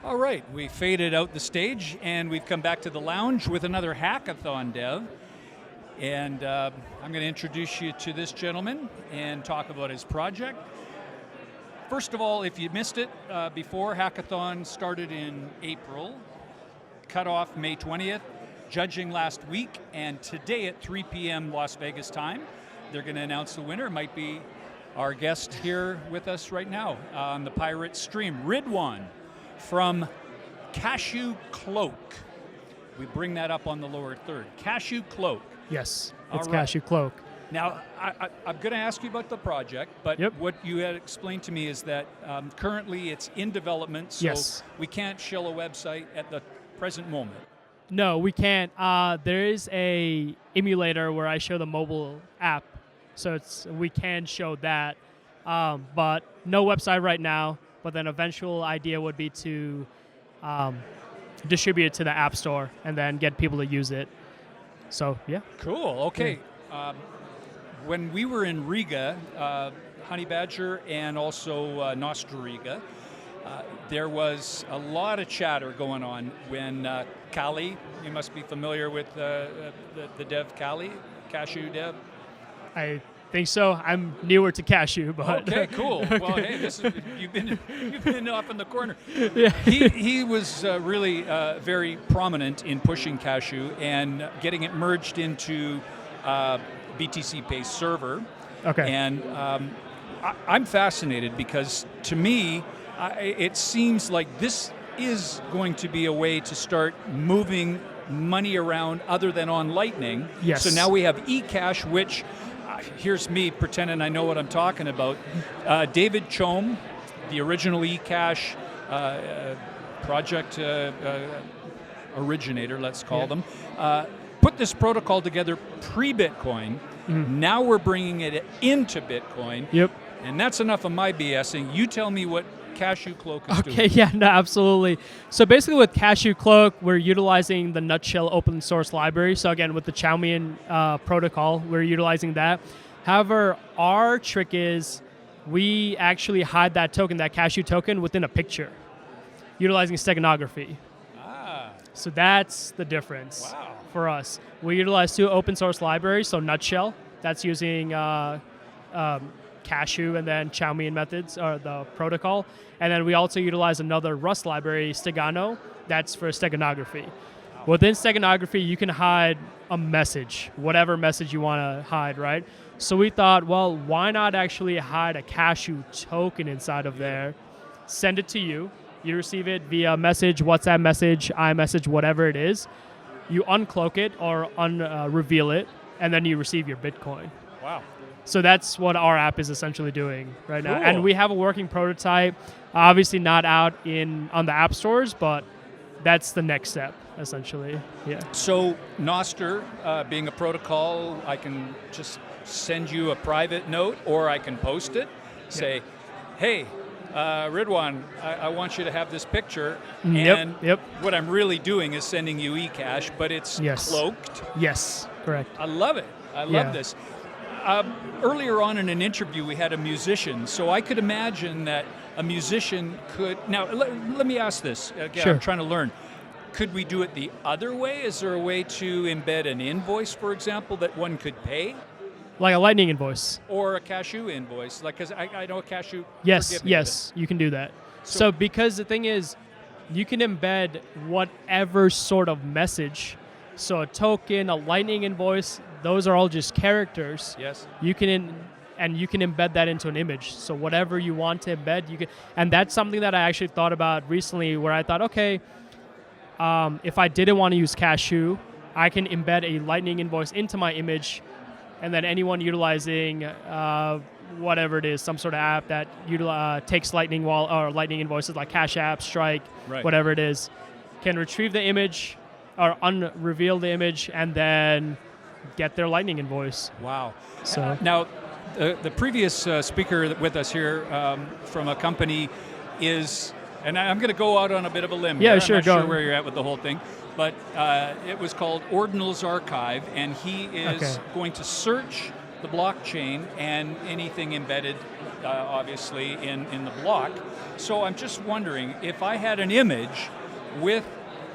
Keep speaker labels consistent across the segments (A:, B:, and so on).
A: All right, we faded out the stage and we've come back to the lounge with another hackathon dev. And I'm going to introduce you to this gentleman and talk about his project. First of all, if you missed it before, hackathon started in April, cut off May 20th, judging last week, and today at 3 p.m. Las Vegas time, they're going to announce the winner. Might be our guest here with us right now on the Piratestream, Ridwan from CashuCloak. We bring that up on the lower third. CashuCloak.
B: Yes, it's
A: All right.
B: CashuCloak.
A: Now, I'm going to ask you about the project, but what you had explained to me is that currently it's in development, so we can't show a website at the present moment.
B: No, we can't. There is a emulator where I show the mobile app, so we can show that, but no website right now. But then eventual idea would be to distribute it to the App Store and then get people to use it. So, yeah.
A: Cool. Okay. Yeah. When we were in Riga, Honey Badger and also Nostra Riga, there was a lot of chatter going on when Kali, you must be familiar with the dev Kali, Cashew dev?
B: I think so. I'm newer to Cashew, but
A: okay, cool.
B: Okay.
A: Well, hey, you've been up in the corner.
B: Yeah.
A: He was really very prominent in pushing Cashew and getting it merged into BTC-based server.
B: Okay.
A: And I'm fascinated because to me, it seems like this is going to be a way to start moving money around other than on Lightning.
B: Yes.
A: So now we have eCash, which here's me pretending I know what I'm talking about. David Chom, the original eCash project originator, let's call them, put this protocol together pre-Bitcoin. Mm-hmm. Now we're bringing it into Bitcoin.
B: Yep.
A: And that's enough of my BSing. You tell me what CashuCloak is doing.
B: Okay, yeah, no, absolutely. So basically with CashuCloak, we're utilizing the Nutshell open source library. So again, with the Chaumian protocol, we're utilizing that. However, our trick is we actually hide that token, that Cashew token, within a picture, utilizing steganography. So that's the difference for us. We utilize two open source libraries, so Nutshell, that's using Cashew and then Chaumian methods, or the protocol. And then we also utilize another Rust library, Stegano, that's for steganography. Within steganography, you can hide a message, whatever message you want to hide, right? So we thought, well, why not actually hide a Cashew token inside of there, send it to you, you receive it via message, WhatsApp message, iMessage, whatever it is. You uncloak it or reveal it, and then you receive your Bitcoin.
A: Wow.
B: So that's what our app is essentially doing right now.
A: Cool.
B: And we have a working prototype, obviously not out on the app stores, but that's the next step, essentially. Yeah.
A: So Nostr, being a protocol, I can just send you a private note, or I can post it, say, hey, Ridwan, I want you to have this picture, and what I'm really doing is sending you eCash, but it's cloaked.
B: Yes, correct.
A: I love it. I love this. Earlier on in an interview, we had a musician, so I could imagine that a musician could... Now, let me ask this. Again,
B: sure.
A: I'm trying to learn. Could we do it the other way? Is there a way to embed an invoice, for example, that one could pay?
B: Like a Lightning invoice.
A: Or a Cashew invoice, because I know a Cashew.
B: Yes, you can do that. So because the thing is, you can embed whatever sort of message. So a token, a Lightning invoice, those are all just characters.
A: Yes.
B: You can embed that into an image. So whatever you want to embed, you can. And that's something that I actually thought about recently, where I thought, okay, if I didn't want to use Cashew, I can embed a Lightning invoice into my image. And then anyone utilizing whatever it is, some sort of app that takes Lightning or Lightning invoices like Cash App, Strike, whatever it is, can retrieve the image or reveal the image and then get their Lightning invoice.
A: Wow.
B: So
A: now, the previous speaker with us here from a company is, and I'm going to go out on a bit of a limb.
B: Yeah,
A: here.
B: sure.
A: I'm not sure where you're at with the whole thing. But it was called Ordinal's Archive, and he is going to search the blockchain and anything embedded, obviously, in the block. So I'm just wondering, if I had an image with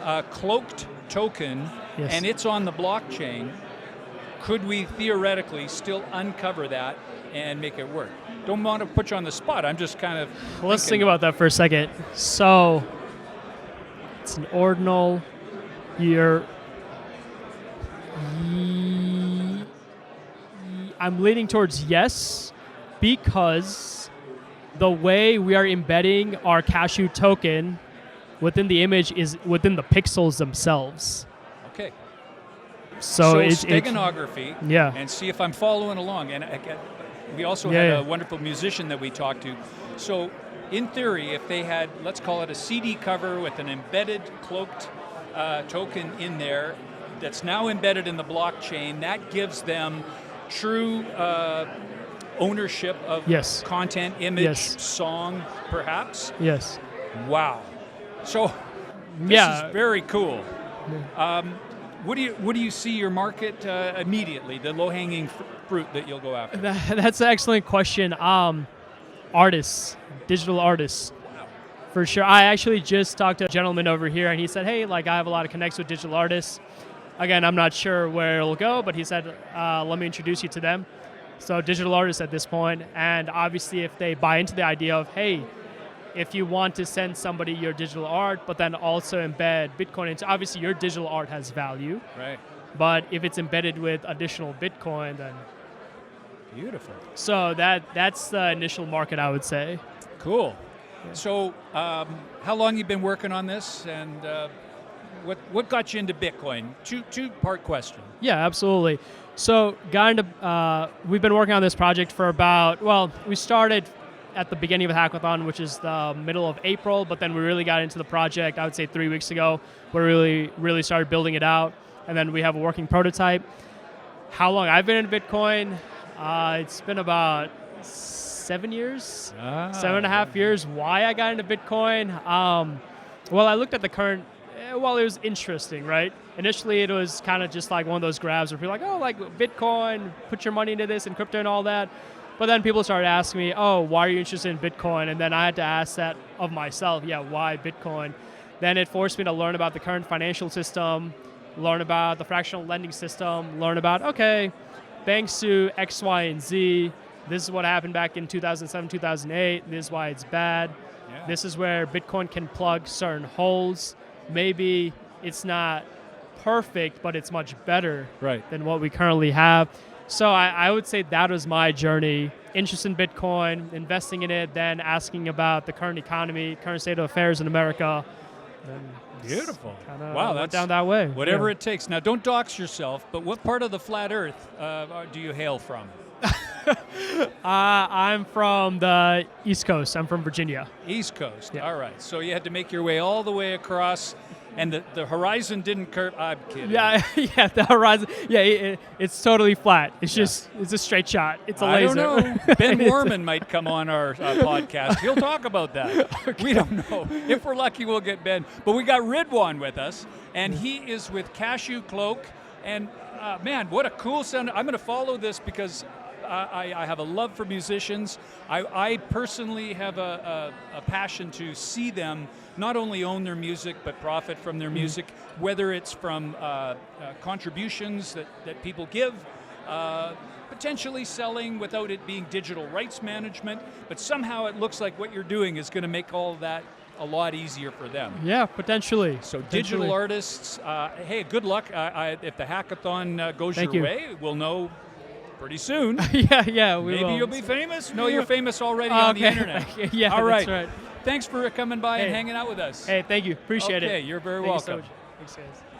A: a cloaked token and it's on the blockchain, could we theoretically still uncover that and make it work? Don't want to put you on the spot. I'm just kind of
B: Let's think about that for a second. So it's an ordinal. I'm leaning towards yes, because the way we are embedding our Cashew token within the image is within the pixels themselves.
A: Okay.
B: So it's
A: steganography,
B: yeah.
A: And see if I'm following along. And we also had a wonderful musician that we talked to. So in theory, if they had, let's call it a CD cover with an embedded cloaked token in there that's now embedded in the blockchain, that gives them true ownership of content, image, song, perhaps?
B: Yes.
A: Wow. So this is very cool. What do you see your market immediately, the low-hanging fruit that you'll go after?
B: That's an excellent question. Artists, digital artists.
A: Wow.
B: For sure. I actually just talked to a gentleman over here, and he said, hey, like, I have a lot of connects with digital artists. Again, I'm not sure where it'll go, but he said, let me introduce you to them. So digital artists at this point, and obviously if they buy into the idea of, hey, if you want to send somebody your digital art, but then also embed Bitcoin into, obviously your digital art has value.
A: Right.
B: But if it's embedded with additional Bitcoin, then...
A: Beautiful.
B: So that's the initial market, I would say.
A: Cool. Yeah. So how long you been working on this, and what got you into Bitcoin? Two-part question.
B: Yeah, absolutely. So we've been working on this project for we started at the beginning of the hackathon, which is the middle of April, but then we really got into the project, I would say 3 weeks ago. We really started building it out, and then we have a working prototype. How long I've been in Bitcoin? It's been about 7 years, 7.5 years. Why I got into Bitcoin? Well, I looked at the current, it was interesting, right? Initially, it was kind of just like one of those grabs where people are like, oh, like Bitcoin, put your money into this and crypto and all that. But then people started asking me, oh, why are you interested in Bitcoin? And then I had to ask that of myself, why Bitcoin? Then it forced me to learn about the current financial system, learn about the fractional lending system, learn about, okay, banks do X, Y, and Z. This is what happened back in 2007, 2008. This is why it's bad. Yeah. This is where Bitcoin can plug certain holes. Maybe it's not perfect, but it's much better than what we currently have. So I would say that was my journey. Interest in Bitcoin, investing in it, then asking about the current economy, current state of affairs in America.
A: Beautiful.
B: Wow, that's down that way.
A: Whatever it takes. Now, don't dox yourself, but what part of the flat Earth do you hail from?
B: I'm from the East Coast. I'm from Virginia.
A: East Coast.
B: Yeah.
A: All right. So you had to make your way all the way across, and the horizon didn't curve. I'm kidding.
B: Yeah, the horizon. Yeah, it's totally flat. It's just, it's a straight shot. It's a laser.
A: I don't know. Ben Warman might come on our podcast. He'll talk about that. Okay. We don't know. If we're lucky, we'll get Ben. But we got Ridwan with us, and he is with CashuCloak. And man, what a cool sound. I'm going to follow this because I have a love for musicians. I personally have a passion to see them not only own their music, but profit from their music, whether it's from contributions that people give, potentially selling without it being digital rights management, but somehow it looks like what you're doing is going to make all of that a lot easier for them.
B: Yeah, potentially.
A: So digital artists, hey, good luck. If the hackathon goes your way, we'll know pretty soon.
B: yeah, we will.
A: Maybe you'll be famous? No, you're famous already on the internet.
B: Yeah,
A: all right.
B: That's right.
A: Thanks for coming by and hanging out with us.
B: Hey, thank you. Appreciate it.
A: Okay, you're very welcome.
B: Thanks so much. Thanks, guys.